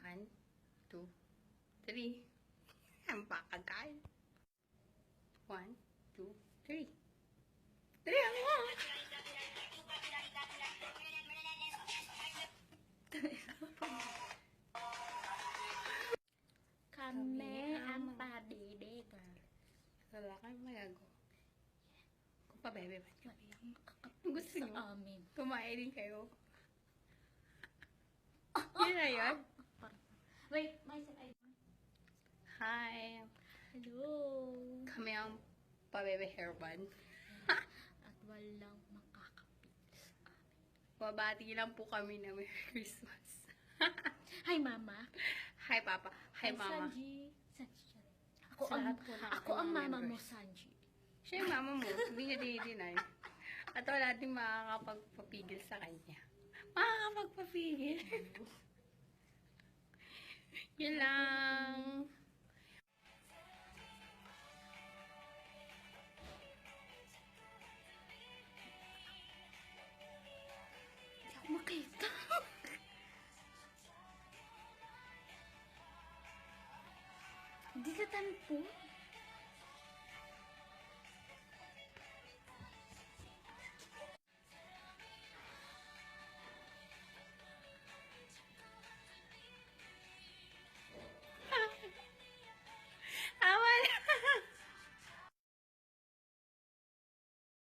1, 2, 3. Ang pakagay. 1, 2, 3. Dali mo! Kami ang pabibig. Wala kayo magago. Kung pabebe ba nyo? Kakapit Gusto sa nyo? amin. Kumain din kayo. Yun na yun. Wait, may ay. Hi. Hello. Kami ang pabebe hair band. At walang makakapit sa amin. Babati lang po kami na Merry Christmas. Hi, Mama. Hi, Papa. Hi, Mama. Sanji. Sanji. Sa lahat po ng Ako ating ang mga mama mo, members. Sanji. Siya yung mama mo. Hindi niya dinideny. At wala din makakapagpapigil sa kanya. Makakapagpapigil. Yun lang. Hindi ako makita. Hindi ka tanpo.